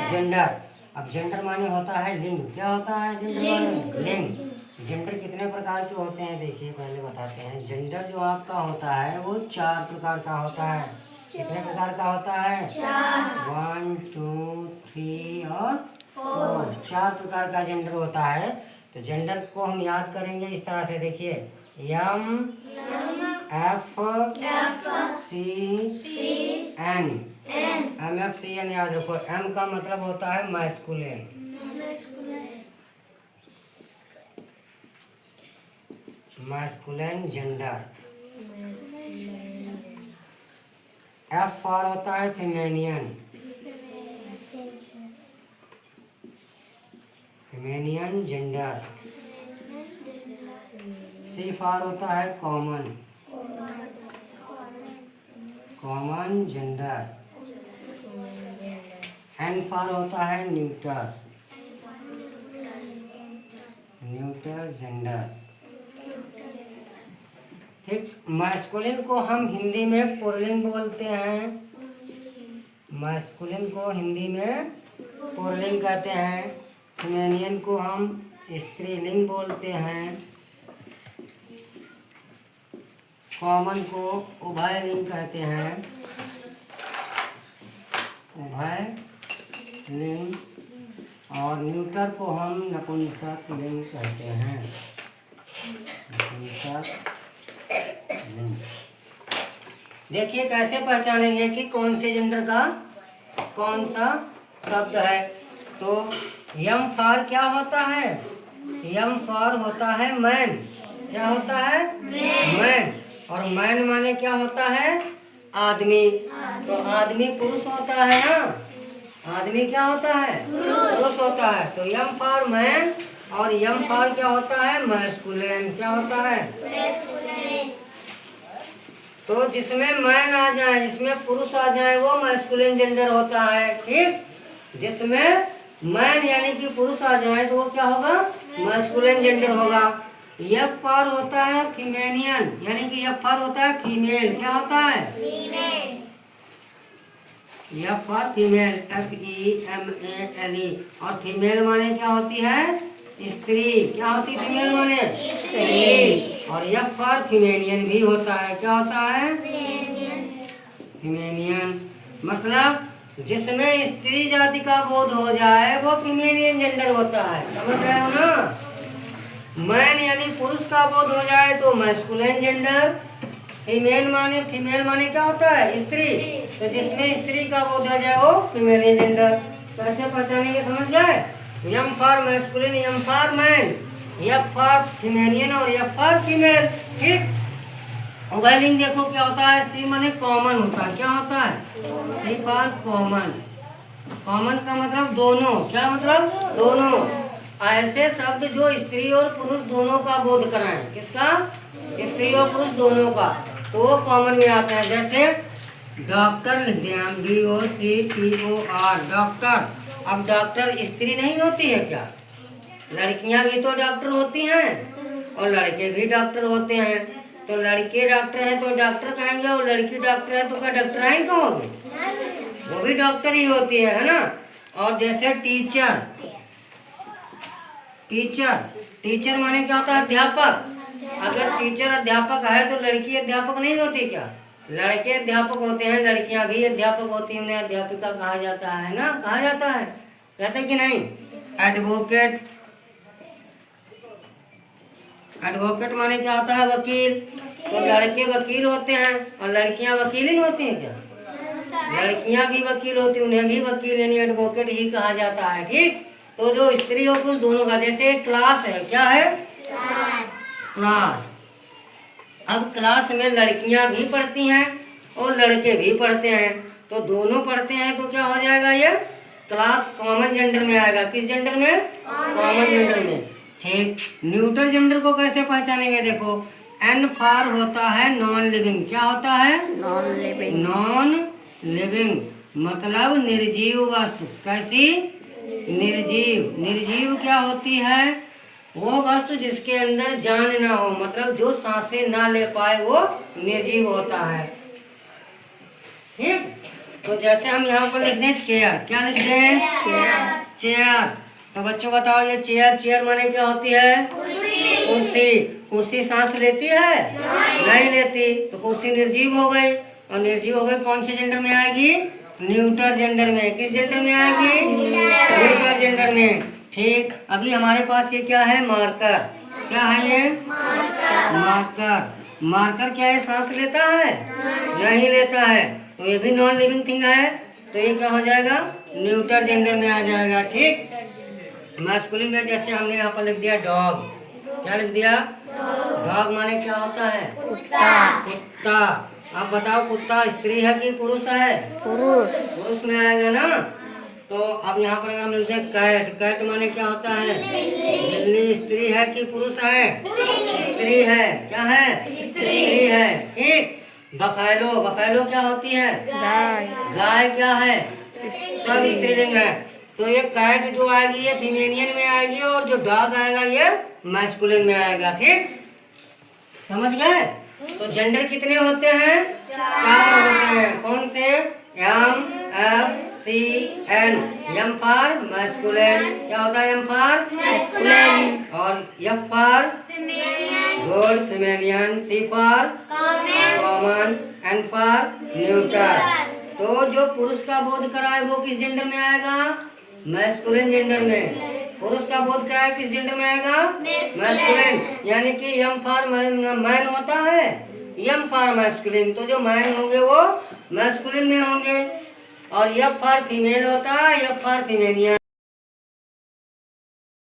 Gender. अब gender माने होता है लिंग। क्या होता है जेंडर माने? लिंग। जेंडर कितने प्रकार के होते हैं देखिए पहले बताते हैं। जेंडर जो आपका होता है वो 4 प्रकार का होता है। कितने प्रकार का होता है? 1 2 3 और 4। 4 प्रकार का जेंडर होता है। तो जेंडर को हम याद करेंगे इस तरह से देखिए, M F C N. M F C N याद रखो। एम का मतलब होता है masculine, masculine gender. F for होता है feminine, feminine gender. C for होता है common, common gender. N for होता है न्यूटर, न्यूटर जेंडर। ठीक। मैस्कुलिन को हम हिंदी में पुल्लिंग बोलते हैं। मैस्कुलिन को हिंदी में पुल्लिंग कहते हैं। फेमेनियन को हम स्त्रीलिंग बोलते हैं। कॉमन को उभयलिंग कहते हैं, उभयलिंग। और न्यूटर को हम नपुंसक लिंग कहते हैं, नपुंसक लिंग। देखिए कैसे पहचानेंगे कि कौन से जेंडर का कौन सा शब्द है। तो यम फॉर क्या होता है? यम फॉर होता है मैन। क्या होता है? मैन। और मैन माने क्या होता है? आदमी। तो आदमी पुरुष होता है ना। आदमी क्या होता है? पुरुष होता है। तो यम फॉर मैन और यम फॉर क्या होता है? मैस्कुलिन। क्या होता है? तो जिसमें मैन आ जाए, जिसमें पुरुष आ जाए वो मैस्कुलिन जेंडर होता है। ठीक। जिसमें मैन यानी कि पुरुष आ जाए तो वो क्या होगा? मैस्कुलिन जेंडर होगा। एफ फॉर होता है फीमेनियन, यानी कि एफ फॉर होता है फीमेल। क्या होता है? Female. F for female, FEMALE। और फीमेल माने क्या होती है? स्त्री। क्या होती है फीमेल माने? स्त्री। और एफ फॉर फीमेनियन भी होता है। क्या होता है? फीमेनियन। मतलब जिसमें स्त्री जाति का बोध हो जाए वो फीमेनियन जेंडर होता है। समझ रहे हो ना? मैन यानी पुरुष का बोध हो जाए तो मैस्कुलिन जेंडर। फीमेल माने क्या होता है? स्त्री। तो जिसमें स्त्री का बोध हो जाए वो फीमेलियन जेंडर। कैसे पहचानेंगे समझ गए? M for masculine, M for man, F for feminine और एफ फॉर फीमेल। ठीक। उभयलिंग देखो क्या होता है? सी माने कॉमन होता है। क्या होता है? सी फॉर कॉमन। कॉमन का मतलब दोनों। क्या मतलब? दोनों। ऐसे शब्द जो स्त्री और पुरुष दोनों का बोध कराएं। किसका? स्त्री और पुरुष दोनों का। तो वो कॉमन में आता है। जैसे डॉक्टर लिख दिया हम, DOCTOR, डॉक्टर। अब डॉक्टर स्त्री नहीं होती है क्या? लड़कियां भी तो डॉक्टर होती हैं और लड़के भी डॉक्टर होते हैं। तो लड़के डॉक्टर हैं तो डॉक्टर कहेंगे और लड़की डॉक्टर है तो क्या डॉक्टराइन कहोगे? वो भी डॉक्टर ही होती है ना। और जैसे टीचर, टीचर माने क्या होता है? अध्यापक। अगर टीचर अध्यापक है तो लड़की अध्यापक नहीं होती क्या? लड़के अध्यापक होते हैं, लड़कियां भी अध्यापक होती हैं, उन्हें अध्यापिका कहा जाता है ना। कहा जाता है, कहते कि नहीं? एडवोकेट, एडवोकेट माने क्या होता है? वकील। तो लड़के वकील होते हैं और लड़कियां वकील ही होती हैं क्या? लड़कियां भी वकील होती, उन्हें भी वकील यानी एडवोकेट ही कहा जाता है। ठीक। तो जो स्त्री और पुरुष दोनों का, जैसे क्लास है, क्या है? क्लास। अब क्लास में लड़कियां भी पढ़ती हैं और लड़के भी पढ़ते हैं। तो दोनों पढ़ते हैं तो क्या हो जाएगा? ये क्लास कॉमन जेंडर में आएगा। किस जेंडर में? कॉमन जेंडर में। ठीक। न्यूट्रल जेंडर को कैसे पहचानेंगे? देखो, एन फॉर होता है नॉन लिविंग। क्या होता है? Non living. नॉन लिविंग मतलब निर्जीव वस्तु। कैसी? निर्जीव। निर्जीव क्या होती है? वो वस्तु जिसके अंदर जान ना हो, मतलब जो सांसें ना ले पाए वो निर्जीव होता है। ठीक। तो जैसे हम यहाँ पर लिख दें चेयर, क्या लिख दें? चेयर। तो बच्चों बताओ ये चेयर, चेयर माने क्या होती है? कुर्सी। कुर्सी सांस लेती है? नहीं लेती, तो कुर्सी निर्जीव हो गई। और निर्जीव हो गई कौन से जेंडर में आएगी? न्यूटर जेंडर में। किस जेंडर में आएगी? न्यूटर जेंडर में। ठीक, अभी हमारे पास ये क्या है? मार्कर। क्या है ये? मार्कर। मार्कर क्या है? सांस लेता है? नहीं लेता है, तो ये भी नॉन लिविंग थिंग है, तो ये क्या हो जाएगा? न्यूटर जेंडर में आ जाएगा। ठीक, मैस्कुलिन में जैसे हमने यहाँ पर लिख दिया डॉग। क्या लिख दिया? डॉग माने क्या होता है? कुत्ता। आप बताओ कुत्ता स्त्री है कि पुरुष है? पुरुष में आएगा ना। तो अब यहाँ पर हम लिखते हैं कैट। कैट माने क्या होता है? बिल्ली। स्त्री है कि पुरुष है? स्त्री है। क्या है? स्त्री है। ठीक, बफैलो। बफैलो क्या होती है? गाय। क्या है? सब स्त्रीलिंग है। तो ये कैट जो आएगी ये फीमेलियन में आएगी, और जो डॉग आएगा ये मैस्कुलिन में आएगा। ठीक, समझ गए? तो जेंडर कितने होते हैं? 4 होते हैं। कौन से? M, F, C, N. M for masculine. क्या होता है? M for masculine. और F for good feminine, C for common, N for neuter. तो जो पुरुष का बोध कराए वो किस जेंडर में आएगा? मैस्कुलिन जेंडर में। पुरुष का बोध कराए किस जेंडर में आएगा? मैस्कुलिन। यानी कि एम फॉर मैन होता है, एम फॉर मैस्कुलिन, तो जो मैन होंगे वो मैस्कुलिन में होंगे, और एफ फॉर फीमेल होता है, एफ फॉर फीमेलियन।